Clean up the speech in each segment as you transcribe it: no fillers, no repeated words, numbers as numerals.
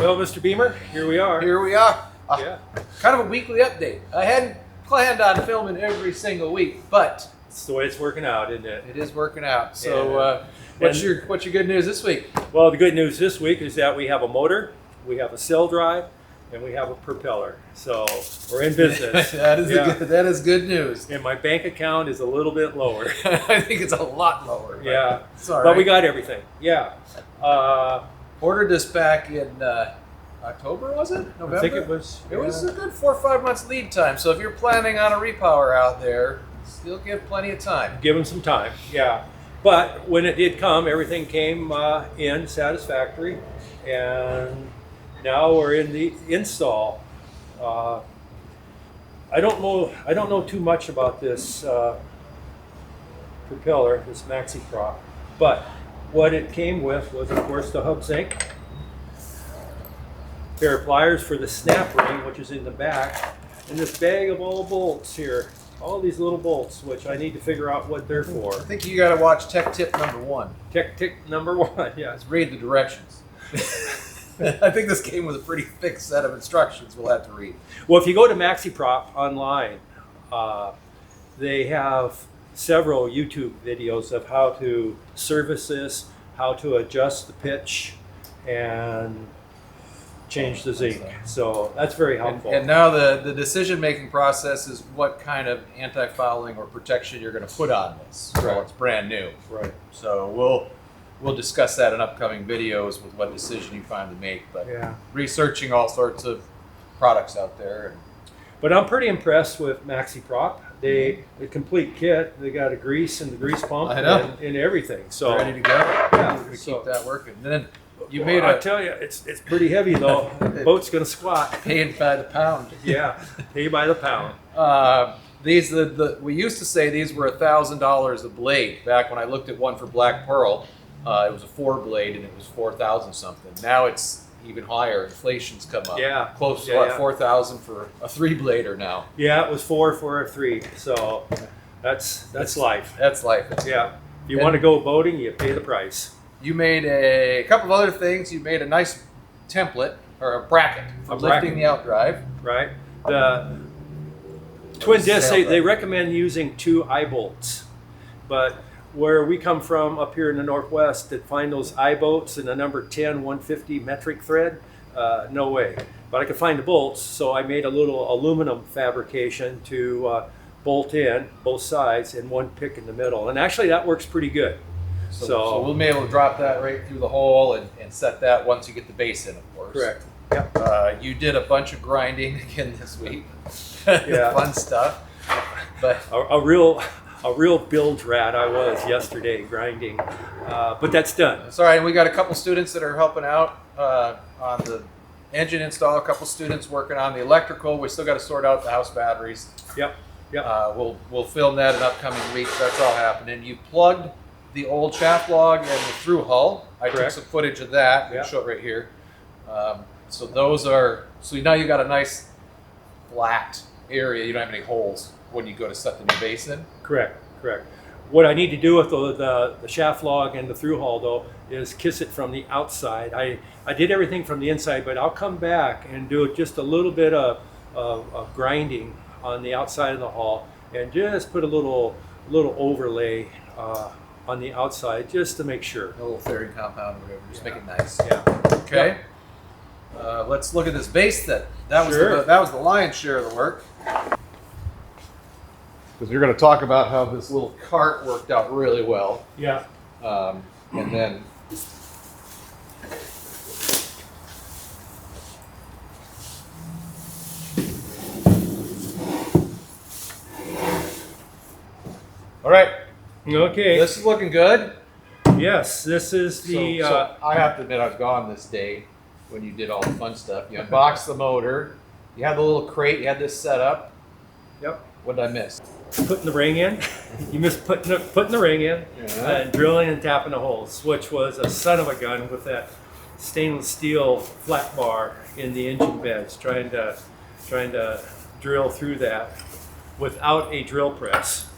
Well, Mr. Beemer, here we are. Here we are. Yeah. Kind of a weekly update. I hadn't planned on filming every single week, but It's the way it's working out, isn't it? it is working out. So, what's your good news this week? Well, the good news this week is that we have a motor, we have a sail drive, and we have a propeller. So we're in business. that is good news. And my bank account is a little bit lower. I think it's a lot lower. Yeah. Sorry. But we got everything. Yeah. Ordered this back in October, was it? November? I think it was. It was a good 4 or 5 months lead time. So if you're planning on a repower out there, still give plenty of time. Give them some time. Yeah. But when it did come, everything came in satisfactory, and now we're in the install. I don't know too much about this propeller, this maxi prop, but what it came with was, of course, the hub zinc, pair of pliers for the snap ring, which is in the back, and this bag of all bolts here, all these little bolts, which I need to figure out what they're for. I think you got to watch tech tip number 1. Tech tip number 1, yes. Let's read the directions. I think this came with a pretty thick set of instructions we'll have to read. Well, if you go to MaxiProp online, they have several YouTube videos of how to service this, how to adjust the pitch, and change the zinc. So that's very helpful. And now the decision-making process is what kind of anti-fouling or protection you're going to put on this. Right. So it's brand new. Right. So we'll discuss that in upcoming videos with what decision you finally make. But Yeah. researching all sorts of products out there. But I'm pretty impressed with MaxiProp. The complete kit. They got a grease and the grease pump I know. and everything. So Ready to go. Yeah. We So- keep that working. And then you well, made I a tell you, it's pretty heavy though. The boat's gonna squat. paying by the pound. Yeah, pay by the pound. We used to say these were $1,000 a blade. Back when I looked at one for Black Pearl, it was a 4-blade and it was 4,000 something. Now it's even higher. Inflation's come up. Yeah. Close to Yeah, what, yeah. 4,000 for a 3-blader now. Yeah, it was 4 for a 3. So that's life. That's life. Yeah. If you want to go boating, you pay the price. You made a couple of other things. You made a nice template or a bracket for lifting the outdrive. Right. The twin discs, Sail they boat. recommend using 2 eye bolts, but where we come from up here in the Northwest, to find those eye bolts and the number 10 150 metric thread, no way. But I could find the bolts, so I made a little aluminum fabrication to bolt in both sides and one pick in the middle, and actually that works pretty good. So we'll be able to drop that right through the hole and set that once you get the base in, of course. Correct. Yeah. You did a bunch of grinding again this week. Yeah. Fun stuff. But A real bilge rat I was yesterday grinding, but that's done. it's all right. We got a couple students that are helping out on the engine install. A couple students working on the electrical. We still got to sort out the house batteries. Yep. Yep. We'll film that in upcoming weeks. That's all happening. You plugged the old shaft log and the through hull. I took Correct. some footage of that. Yeah. I'll show it right here. So those are. So now you got a nice flat area. You don't have any holes when you go to set the new base in. Correct. What I need to do with the shaft log and the through hull though is kiss it from the outside. I did everything from the inside, but I'll come back and do just a little bit of grinding on the outside of the hull and just put a little overlay on the outside just to make sure. A little fairing compound or whatever. Just make it nice. Yeah. Okay. Let's look at this base then. That Sure. was the lion's share of the work. Because you're going to talk about how this little cart worked out really well. Yeah. And then all right, Okay. this is looking good. Yes, this is the. So I have to admit I was gone this day when you did all the fun stuff. You unboxed the motor. You had the little crate. You had this set up. Yep. What did I miss? Putting the ring in. You missed putting the ring in and drilling and tapping the holes, which was a son of a gun with that stainless steel flat bar in the engine beds, trying to drill through that without a drill press.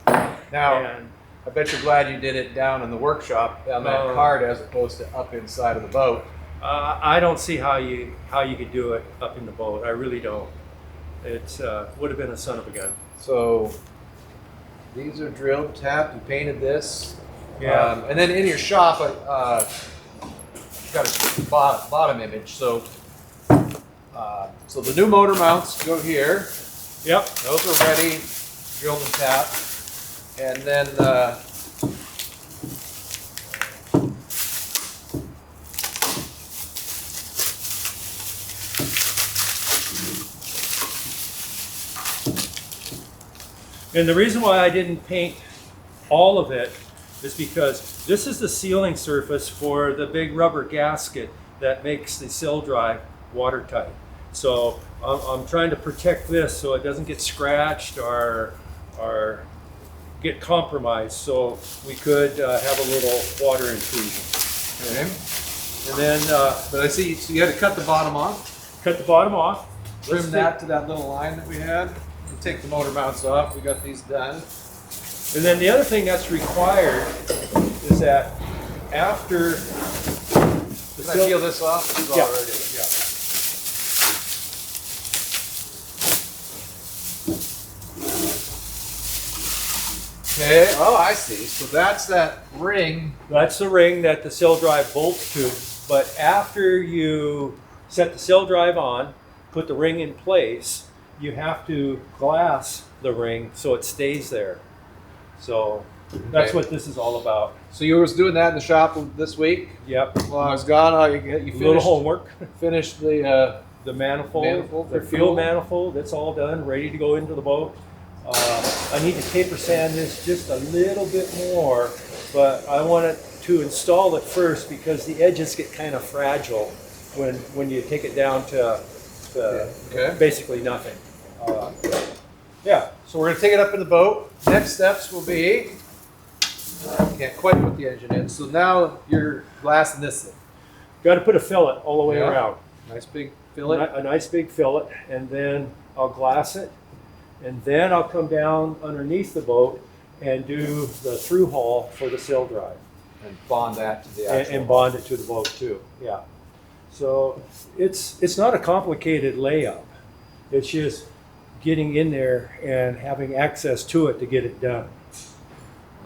Now, And I bet you're glad you did it down in the workshop on that cart as opposed to up inside of the boat. I don't see how you could do it up in the boat. I really don't. It would have been a son of a gun. So these are drilled, tapped. You painted this. Yeah. And then in your shop, got a bottom image. So the new motor mounts go here. Yep. Those are ready, drilled and tapped. And then and the reason why I didn't paint all of it is because this is the sealing surface for the big rubber gasket that makes the sill drive watertight. So I'm trying to protect this so it doesn't get scratched or get compromised, so we could have a little water intrusion. okay. And then But I see, so you had to cut the bottom off, cut the bottom off. trim that to that little line that we had, and take the motor mounts off. We got these done. And then the other thing that's required is that after the Can I peel this off? This is Yeah. already. Okay, oh, I see. So that's that ring. That's the ring that the sill drive bolts to. But after you set the sill drive on, put the ring in place, you have to glass the ring so it stays there. So that's Okay. what this is all about. So you was doing that in the shop this week? Yep. While I was gone, you A little finished, homework. finished the, The manifold, Manifold, the they're fuel cool. manifold, it's all done, ready to go into the boat. I need to taper sand this just a little bit more, but I want it to install it first because the edges get kind of fragile when you take it down to Okay. basically nothing. Yeah. So we're gonna take it up in the boat. Next steps will be, can't quite put the engine in, so now you're glassing this in. Got to put a fillet all the way Yeah. around. Nice big fillet. A nice big fillet, and then I'll glass it, and then I'll come down underneath the boat and do the through haul for the sill drive, And bond that to the and, actual. bond it to the boat too. Yeah. So it's not a complicated layup. It's just getting in there and having access to it to get it done.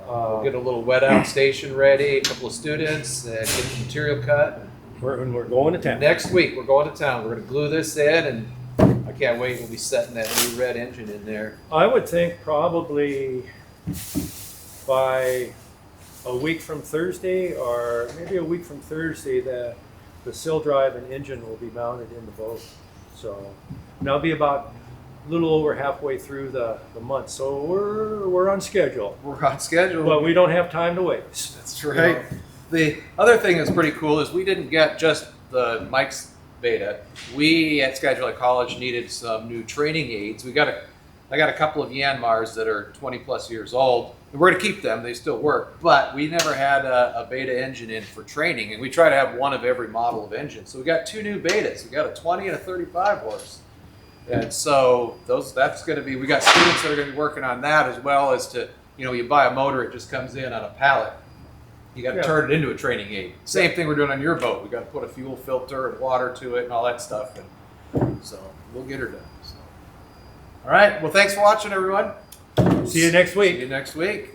We'll get a little wet out station ready, a couple of students, and get the material cut. When we're going to town. Next week, we're going to town. We're gonna glue this in, and I can't wait. We'll be setting that new red engine in there. I would think probably by a week from Thursday, or maybe a week from Thursday, the sill drive and engine will be mounted in the boat. So, and I'll be about a little over halfway through the month. So we're on schedule, We're on schedule. but we don't have time to waste. That's right. The other thing that's pretty cool is we didn't get just the Mike's beta. We at Skagit Valley College needed some new training aids. I got a couple of Yanmars that are 20 plus years old. And we're going to keep them. They still work. But we never had a beta engine in for training. And we try to have one of every model of engine. So we got two new betas. We got a 20 and a 35 horse. And so that's going to be, we got students that are going to be working on that, as well as to, you buy a motor, it just comes in on a pallet. You got to Yeah. turn it into a training aid. Same thing we're doing on your boat. We got to put a fuel filter and water to it and all that stuff. And so we'll get her done. So. All right. Well, thanks for watching, everyone. See you next See week. you next week.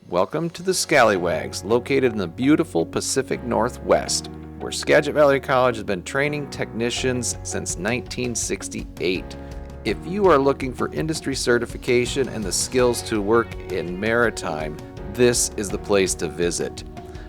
Welcome to the Skallywags, located in the beautiful Pacific Northwest, where Skagit Valley College has been training technicians since 1968. If you are looking for industry certification and the skills to work in maritime, this is the place to visit.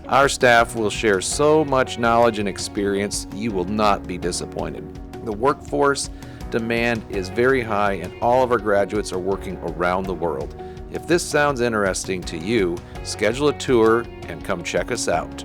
Our staff will share so much knowledge and experience, you will not be disappointed. The workforce demand is very high, and all of our graduates are working around the world. If this sounds interesting to you, schedule a tour and come check us out.